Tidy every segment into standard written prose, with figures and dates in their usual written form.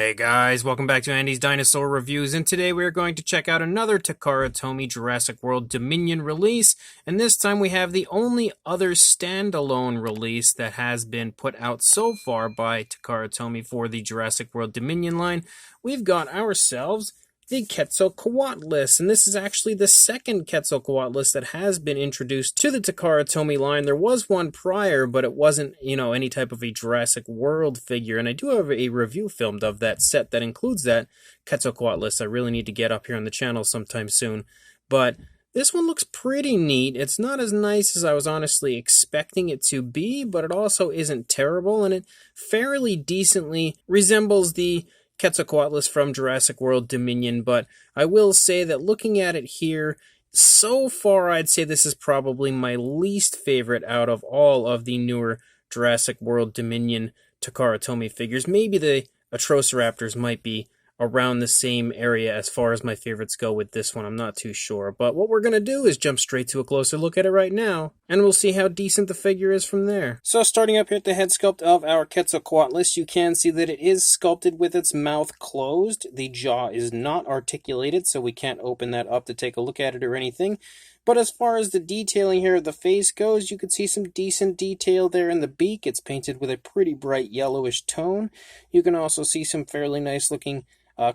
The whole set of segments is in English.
Hey guys, welcome back to Andy's Dinosaur Reviews, and today we are going to check out another Takara Tomy Jurassic World Dominion release, and this time we have the only other standalone release that has been put out so far by Takara Tomy for the Jurassic World Dominion line. We've got ourselves the Quetzalcoatlus, and this is actually the second Quetzalcoatlus that has been introduced to the Takara Tomy line. There was one prior, but it wasn't, any type of a Jurassic World figure, and I do have a review filmed of that set that includes that Quetzalcoatlus. I really need to get up here on the channel sometime soon, but this one looks pretty neat. It's not as nice as I was honestly expecting it to be, but it also isn't terrible, and it fairly decently resembles the Quetzalcoatlus from Jurassic World Dominion, but I will say that looking at it here, so far I'd say this is probably my least favorite out of all of the newer Jurassic World Dominion Takara Tomy figures. Maybe the Atrociraptors might be around the same area as far as my favorites go with this one. I'm not too sure, but what we're going to do is jump straight to a closer look at it right now, and we'll see how decent the figure is from there. So starting up here at the head sculpt of our Quetzalcoatlus, you can see that it is sculpted with its mouth closed. The jaw is not articulated, so we can't open that up to take a look at it or anything. But as far as the detailing here of the face goes, you can see some decent detail there in the beak. It's painted with a pretty bright yellowish tone. You can also see some fairly nice looking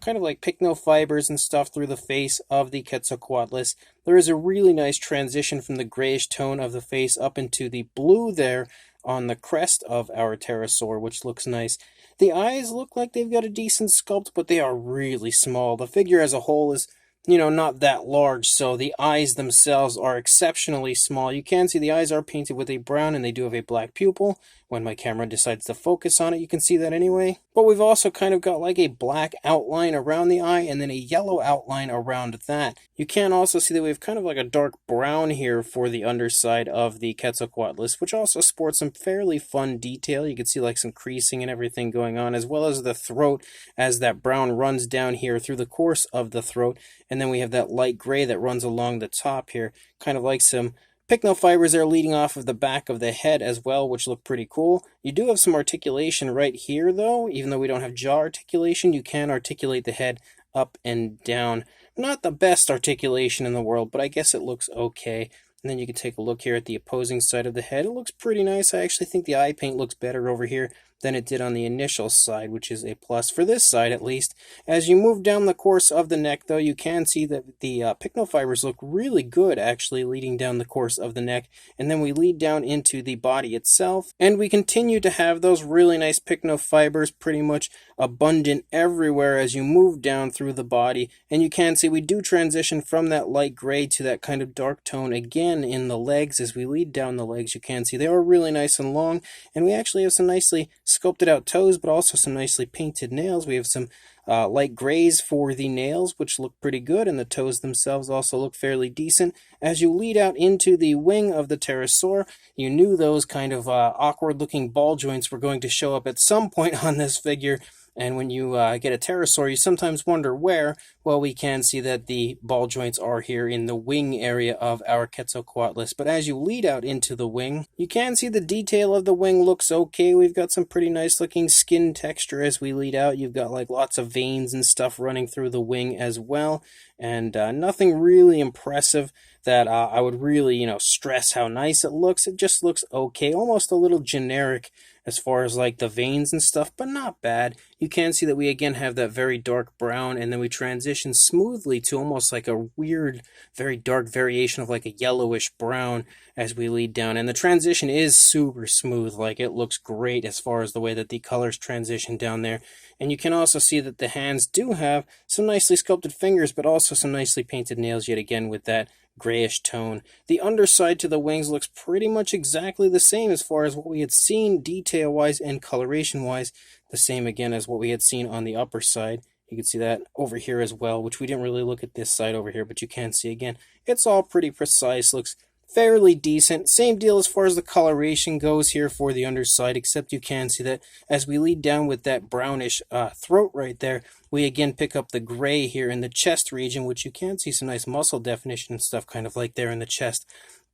kind of like pycno fibers and stuff through the face of the Quetzalcoatlus. There is a really nice transition from the grayish tone of the face up into the blue there on the crest of our pterosaur, which looks nice. The eyes look like they've got a decent sculpt, but they are really small. The figure as a whole is, not that large, so the eyes themselves are exceptionally small. You can see the eyes are painted with a brown, and they do have a black pupil. When my camera decides to focus on it, you can see that anyway. But we've also kind of got like a black outline around the eye, and then a yellow outline around that. You can also see that we have kind of like a dark brown here for the underside of the Quetzalcoatlus, which also sports some fairly fun detail. You can see like some creasing and everything going on, as well as the throat as that brown runs down here through the course of the throat. And then we have that light gray that runs along the top here, kind of like some pycno fibers there leading off of the back of the head as well, which look pretty cool. You do have some articulation right here, though. Even though we don't have jaw articulation, you can articulate the head up and down. Not the best articulation in the world, but I guess it looks okay. And then you can take a look here at the opposing side of the head. It looks pretty nice. I actually think the eye paint looks better over here than it did on the initial side, which is a plus for this side at least. As you move down the course of the neck, though, you can see that the pycno fibers look really good, actually, leading down the course of the neck. And then we lead down into the body itself, and we continue to have those really nice pycno fibers pretty much abundant everywhere as you move down through the body. And you can see we do transition from that light gray to that kind of dark tone again in the legs. As we lead down the legs, you can see they are really nice and long, and we actually have some nicely sculpted out toes, but also some nicely painted nails. We have some light grays for the nails, which look pretty good, and the toes themselves also look fairly decent. As you lead out into the wing of the pterosaur, you knew those kind of awkward looking ball joints were going to show up at some point on this figure. And when you get a pterosaur, you sometimes wonder where. Well, we can see that the ball joints are here in the wing area of our Quetzalcoatlus. But as you lead out into the wing, you can see the detail of the wing looks okay. We've got some pretty nice looking skin texture as we lead out. You've got like lots of veins and stuff running through the wing as well. And nothing really impressive that I would really, stress how nice it looks. It just looks okay, almost a little generic as far as like the veins and stuff, but not bad. You can see that we again have that very dark brown, and then we transition smoothly to almost like a weird, very dark variation of like a yellowish brown as we lead down. And the transition is super smooth, like it looks great as far as the way that the colors transition down there. And you can also see that the hands do have some nicely sculpted fingers, but also some nicely painted nails yet again with that grayish tone. The underside to the wings looks pretty much exactly the same as far as what we had seen detail-wise and coloration-wise. The same again as what we had seen on the upper side. You can see that over here as well, which we didn't really look at this side over here, but you can see again. It's all pretty precise, looks fairly decent. Same deal as far as the coloration goes here for the underside, except you can see that as we lead down with that brownish throat right there, we again pick up the gray here in the chest region, which you can see some nice muscle definition and stuff kind of like there in the chest.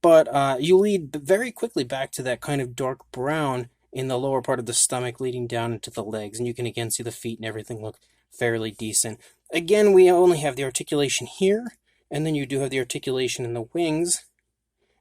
But you lead very quickly back to that kind of dark brown in the lower part of the stomach leading down into the legs. And you can again see the feet and everything look fairly decent. Again, we only have the articulation here, and then you do have the articulation in the wings.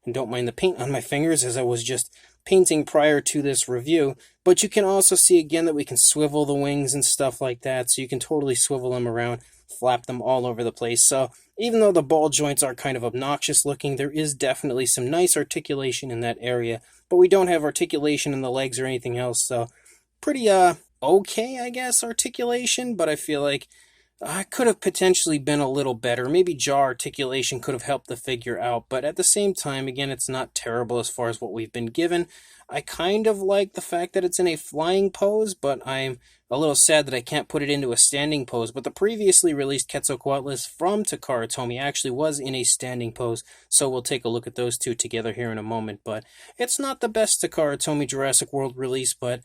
And don't mind the paint on my fingers as I was just painting prior to this review. But you can also see again that we can swivel the wings and stuff like that. So you can totally swivel them around, flap them all over the place. So even though the ball joints are kind of obnoxious looking, there is definitely some nice articulation in that area. But we don't have articulation in the legs or anything else. So pretty okay, I guess, articulation. But I feel like I could have potentially been a little better. Maybe jaw articulation could have helped the figure out, but at the same time, again, it's not terrible as far as what we've been given. I kind of like the fact that it's in a flying pose, but I'm a little sad that I can't put it into a standing pose. But the previously released Quetzalcoatlus from Takara Tomy actually was in a standing pose, so we'll take a look at those two together here in a moment. But it's not the best Takara Tomy Jurassic World release, but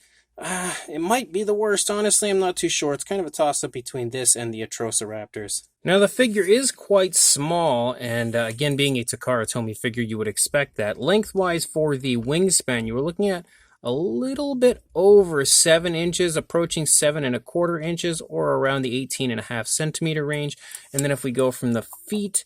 it might be the worst. Honestly, I'm not too sure. It's kind of a toss-up between this and the Atrociraptors. Now, the figure is quite small, and again, being a Takara Tomy figure, you would expect that. Lengthwise for the wingspan, you were looking at a little bit over 7 inches, approaching 7¼ inches, or around the 18.5 centimeter range. And then if we go from the feet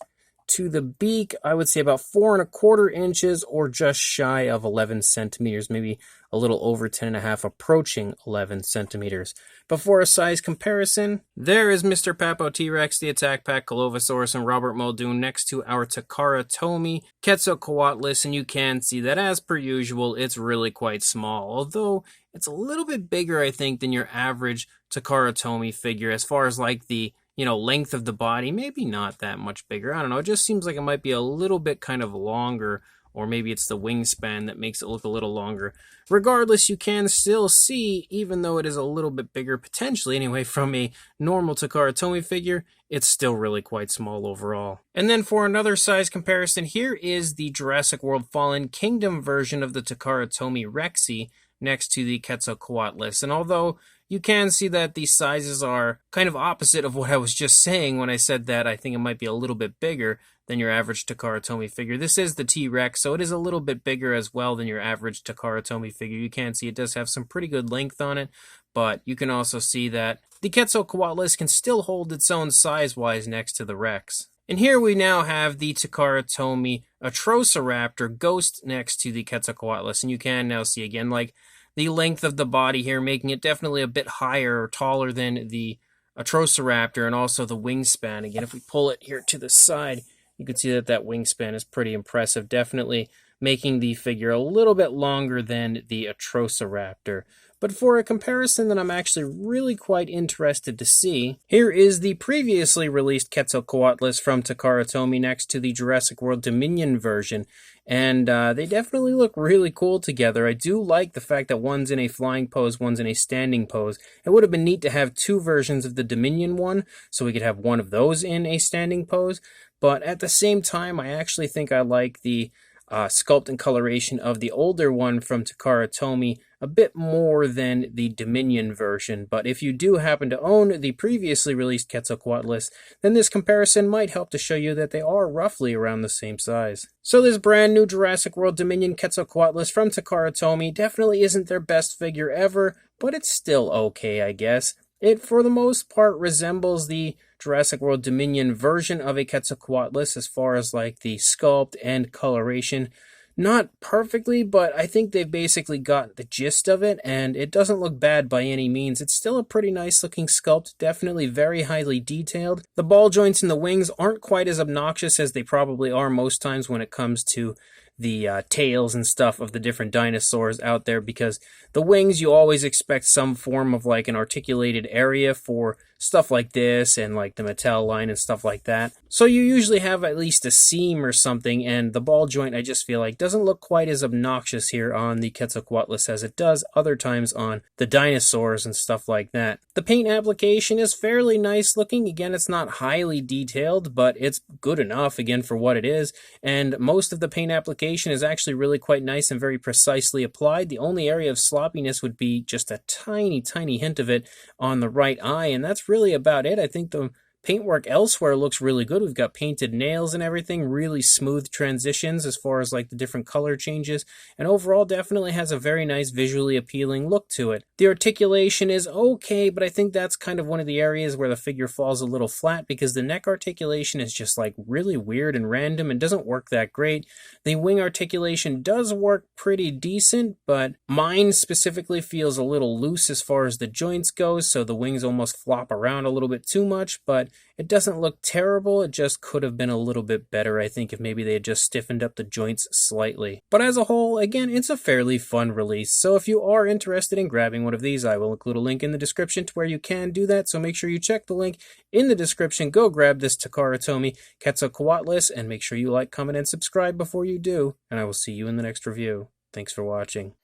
to the beak, I would say about 4¼ inches, or just shy of 11 centimeters, maybe a little over 10.5, approaching 11 centimeters. Before a size comparison, there is Mr. Papo T-Rex, the Attack Pack Colovosaurus, and Robert Muldoon next to our Takara Tomy Quetzalcoatlus, and you can see that, as per usual, it's really quite small, although it's a little bit bigger, I think, than your average Takara Tomy figure as far as like the length of the body. Maybe not that much bigger. I don't know. It just seems like it might be a little bit kind of longer, or maybe it's the wingspan that makes it look a little longer. Regardless, you can still see, even though it is a little bit bigger, potentially anyway, from a normal Takara Tomy figure, it's still really quite small overall. And then for another size comparison, here is the Jurassic World Fallen Kingdom version of the Takara Tomy Rexy next to the Quetzalcoatlus. And although you can see that these sizes are kind of opposite of what I was just saying when I said that I think it might be a little bit bigger than your average Takara Tomy figure. This is the T-Rex, so it is a little bit bigger as well than your average Takara Tomy figure. You can see it does have some pretty good length on it, but you can also see that the Quetzalcoatlus can still hold its own size-wise next to the Rex. And here we now have the Takara Tomy Atrociraptor Ghost next to the Quetzalcoatlus, and you can now see again, like, the length of the body here, making it definitely a bit higher or taller than the Atrociraptor, and also the wingspan. Again, if we pull it here to the side, you can see that that wingspan is pretty impressive, definitely making the figure a little bit longer than the Atrociraptor. But for a comparison that I'm actually really quite interested to see, here is the previously released Quetzalcoatlus from Takara Tomy next to the Jurassic World Dominion version. And they definitely look really cool together. I do like the fact that one's in a flying pose, one's in a standing pose. It would have been neat to have two versions of the Dominion one, so we could have one of those in a standing pose. But at the same time, I actually think I like the sculpt and coloration of the older one from Takara Tomy a bit more than the Dominion version. But if you do happen to own the previously released Quetzalcoatlus, then this comparison might help to show you that they are roughly around the same size. So this brand new Jurassic World Dominion Quetzalcoatlus from Takara Tomy definitely isn't their best figure ever, but it's still okay, I guess. It, for the most part, resembles the Jurassic World Dominion version of a Quetzalcoatlus as far as like the sculpt and coloration. Not perfectly, but I think they've basically got the gist of it, and it doesn't look bad by any means. It's still a pretty nice looking sculpt, definitely very highly detailed. The ball joints in the wings aren't quite as obnoxious as they probably are most times when it comes to the tails and stuff of the different dinosaurs out there, because the wings, you always expect some form of like an articulated area for stuff like this and like the Mattel line and stuff like that. So you usually have at least a seam or something, and the ball joint, I just feel like, doesn't look quite as obnoxious here on the Quetzalcoatlus as it does other times on the dinosaurs and stuff like that. The paint application is fairly nice looking. Again, it's not highly detailed, but it's good enough, again, for what it is. And most of the paint application is actually really quite nice and very precisely applied. The only area of sloppiness would be just a tiny, tiny hint of it on the right eye, and that's really about it. I think the Paintwork elsewhere looks really good. We've got painted nails and everything, really smooth transitions as far as like the different color changes, and overall definitely has a very nice visually appealing look to it. The articulation is okay, but I think that's kind of one of the areas where the figure falls a little flat because the neck articulation is just like really weird and random and doesn't work that great. The wing articulation does work pretty decent, but mine specifically feels a little loose as far as the joints goes, so the wings almost flop around a little bit too much, but it doesn't look terrible. It just could have been a little bit better, I think, if maybe they had just stiffened up the joints slightly. But as a whole, again, it's a fairly fun release. So if you are interested in grabbing one of these, I will include a link in the description to where you can do that. So make sure you check the link in the description. Go grab this Takara Tomy Quetzalcoatlus, and make sure you like, comment, and subscribe before you do. And I will see you in the next review. Thanks for watching.